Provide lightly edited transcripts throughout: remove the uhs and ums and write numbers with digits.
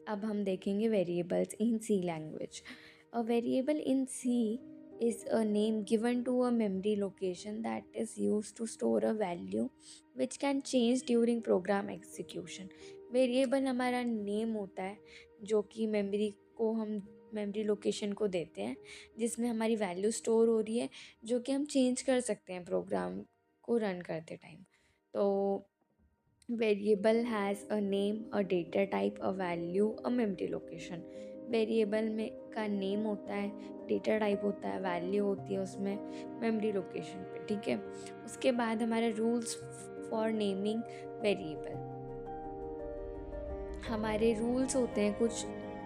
अब हम देखेंगे variables in C language. A variable in C is a name given to a memory location that is used to store a value which can change during program execution. Variable हमारा name होता है जो कि memory location को देते हैं जिसमें हमारी वैल्यू स्टोर हो रही है जो कि हम चेंज कर सकते हैं प्रोग्राम को रन करते टाइम. तो variable has a name, a data type, a value, a memory location. Variable में का नेम होता है, डेटा टाइप होता है, वैल्यू होती है उसमें, मेमोरी लोकेशन पे. ठीक है. उसके बाद हमारे रूल्स फॉर नेमिंग वेरिएबल. हमारे रूल्स होते हैं कुछ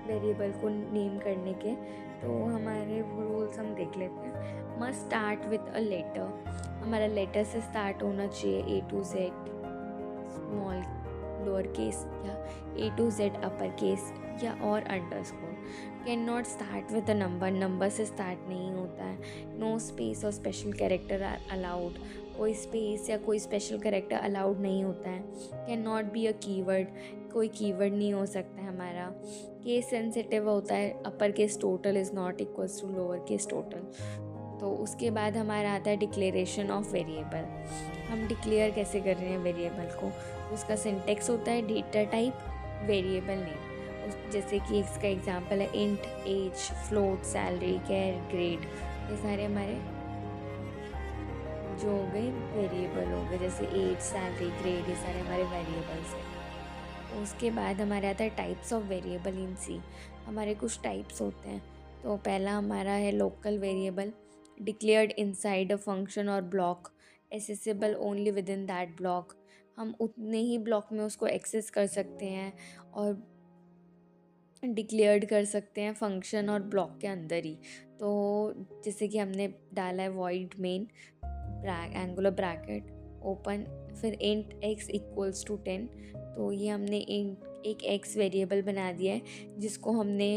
वेरिएबल को नेम करने के. तो हमारे रूल्स हम देख लेते हैं. Must start with a letter. हमारा लेटर से स्टार्ट होना चाहिए. A to Z small lower case या A to Z upper case या और underscore. Can not start with a number. Number से स्टार्ट नहीं होता है. नो स्पेस और स्पेशल कैरेक्टर आर अलाउड. कोई स्पेस या कोई स्पेशल कैरेक्टर अलाउड नहीं होता है. Can not be a keyword. कोई कीवर्ड नहीं हो सकता है हमारा. केस सेंसिटिव होता है. Upper case total is not equals to lower case total. तो उसके बाद हमारा आता है डिक्लेरेशन ऑफ वेरिएबल. हम डिक्लेयर कैसे कर रहे हैं वेरिएबल को. उसका सिंटेक्स होता है डेटा टाइप वेरिएबल नेम. जैसे कि इसका एग्जांपल है इंट, एज, फ्लोट, सैलरी, कैर, ग्रेड. ये सारे हमारे जो हो गए वेरिएबल हो गए. जैसे एज, सैलरी, ग्रेड, ये सारे हमारे वेरिएबल्स हैं. उसके बाद हमारे आता है types of variable in C. हमारे कुछ टाइप्स होते हैं. तो पहला हमारा है local variable. Declared inside a function और block. Accessible only within that block. हम उतने ही ब्लॉक में उसको एक्सेस कर सकते हैं और डिक्लेयर्ड कर सकते हैं फंक्शन और ब्लॉक के अंदर ही. तो जैसे कि हमने डाला है void main angular bracket open फिर इंट x इक्वल्स टू 10. तो ये हमने एक x वेरिएबल बना दिया है जिसको हमने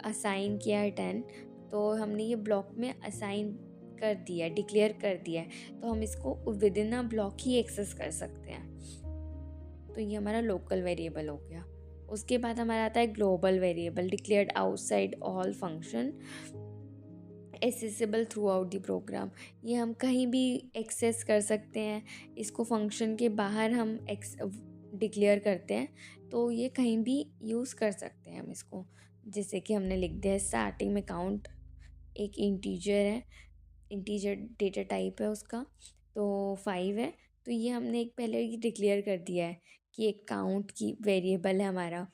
असाइन किया है 10. तो हमने ये ब्लॉक में असाइन कर दिया है, डिक्लेयर कर दिया है. तो हम इसको विद इन अ ब्लॉक ही एक्सेस कर सकते हैं. तो ये हमारा लोकल वेरिएबल हो गया. उसके बाद हमारा आता है global variable. Declared outside all function, accessible throughout the program. ये हम कहीं भी एक्सेस कर सकते हैं. इसको फंक्शन के बाहर हम डिक्लेयर करते हैं तो ये कहीं भी यूज़ कर सकते हैं हम इसको. जैसे कि हमने लिख दिया है स्टार्टिंग में काउंट एक इंटीजर है. इंटीजर डेटा टाइप है उसका. तो 5 है. तो ये हमने एक पहले ही डिक्लेयर कर दिया है कि एक काउंट की वेरिएबल है हमारा.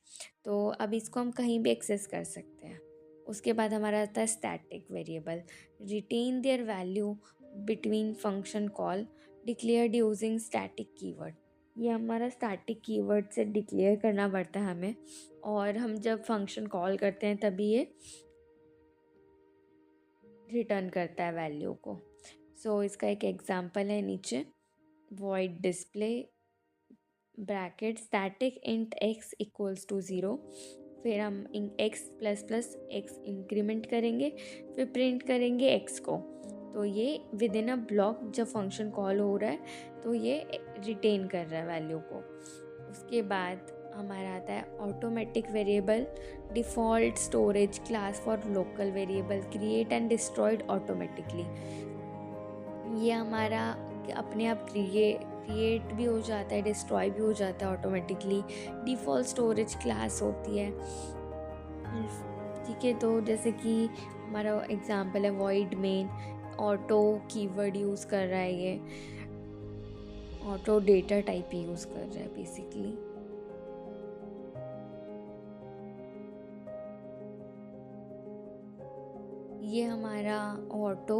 तो अब इसको हम कहीं भी एक्सेस कर सकते हैं. उसके बाद हमारा आता है static variable. Retain their value between function call. Declared using static keyword. ये हमारा स्टैटिक कीवर्ड से डिक्लेयर करना पड़ता है हमें. और हम जब फंक्शन कॉल करते हैं तभी ये रिटर्न करता है वैल्यू को. सो इसका एक एग्जांपल है नीचे. void display bracket static int x equals to 0. फिर हम x plus plus x increment करेंगे. फिर प्रिंट करेंगे x को. तो ये विद इन अ ब्लॉक जब फंक्शन कॉल हो रहा है तो ये रिटेन कर रहा है वैल्यू को. उसके बाद हमारा आता है automatic variable. Default storage class for local variable create and destroyed automatically. ये हमारा अपने आप क्रिएट भी हो जाता है, डिस्ट्रॉय भी हो जाता है ऑटोमेटिकली. डिफ़ॉल्ट स्टोरेज क्लास होती है. ठीक है. तो जैसे कि हमारा एग्जांपल है void main. Auto keyword use कर रहा है ये. ऑटो डेटा टाइप यूज़ कर रहा है बेसिकली. ये हमारा ऑटो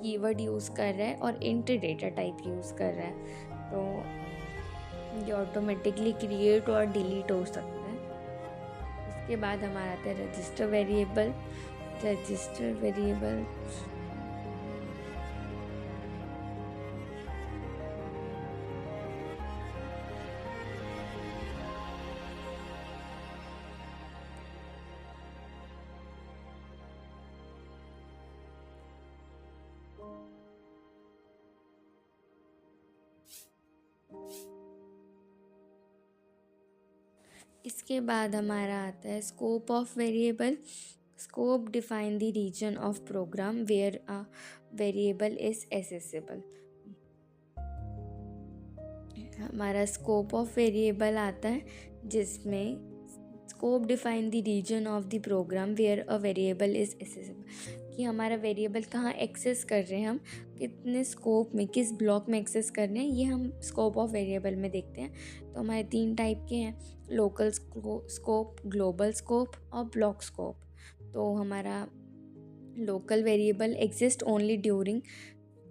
कीवर्ड यूज़ कर रहा है और इंट डेटा टाइप यूज़ कर रहा है. तो ये ऑटोमेटिकली क्रिएट और डिलीट हो सकता है. उसके बाद हमारा आता है रजिस्टर वेरिएबल. रजिस्टर वेरिएबल इसके बाद हमारा आता है scope of variable. Scope define the region of program where a variable is accessible. हमारा स्कोप ऑफ वेरिएबल आता है जिसमें scope define the region of the program where a variable is accessible, कि हमारा वेरिएबल कहाँ एक्सेस कर रहे हैं, हम कितने स्कोप में, किस ब्लॉक में एक्सेस कर रहे हैं, ये हम स्कोप ऑफ वेरिएबल में देखते हैं। तो हमारे 3 टाइप के हैं, लोकल स्कोप, ग्लोबल स्कोप और ब्लॉक स्कोप। तो हमारा local variable exist only during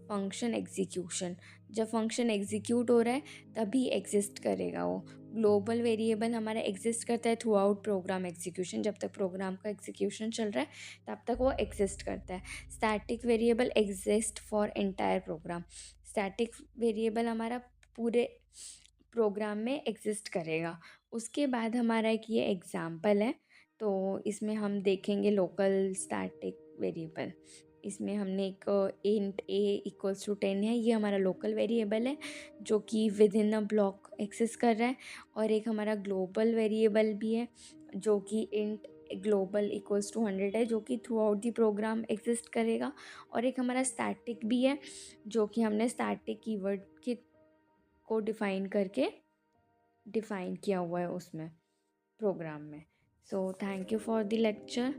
function execution, जब फंक्शन एग्जीक्यूट हो रहा है तभी एग्जिस्ट करेगा वो। ग्लोबल वेरिएबल हमारा एग्जिस्ट करता है थ्रू आउट प्रोग्राम एग्जीक्यूशन, जब तक प्रोग्राम का एग्जीक्यूशन चल रहा है तब तक वो एग्जिस्ट करता है। Static variable exist for entire program. Static variable हमारा पूरे प्रोग्राम में एग्जिस्ट करेगा। उसके बाद हमारा एक ये एग्जाम्पल है, तो इसमें हम देखेंगे लोकल स्टैटिक वेरिएबल। इसमें हमने एक इंट ए इक्वल्स टू 10 है, ये हमारा लोकल वेरिएबल है जो कि within a block access कर रहा है। और एक हमारा ग्लोबल वेरिएबल भी है जो कि इंट ग्लोबल इक्वल्स टू 100 है, जो कि throughout the program exist करेगा। और एक हमारा स्टैटिक भी है जो कि हमने स्टैटिक कीवर्ड के को डिफ़ाइन करके डिफ़ाइन किया हुआ है उसमें प्रोग्राम में। So thank you for the lecture.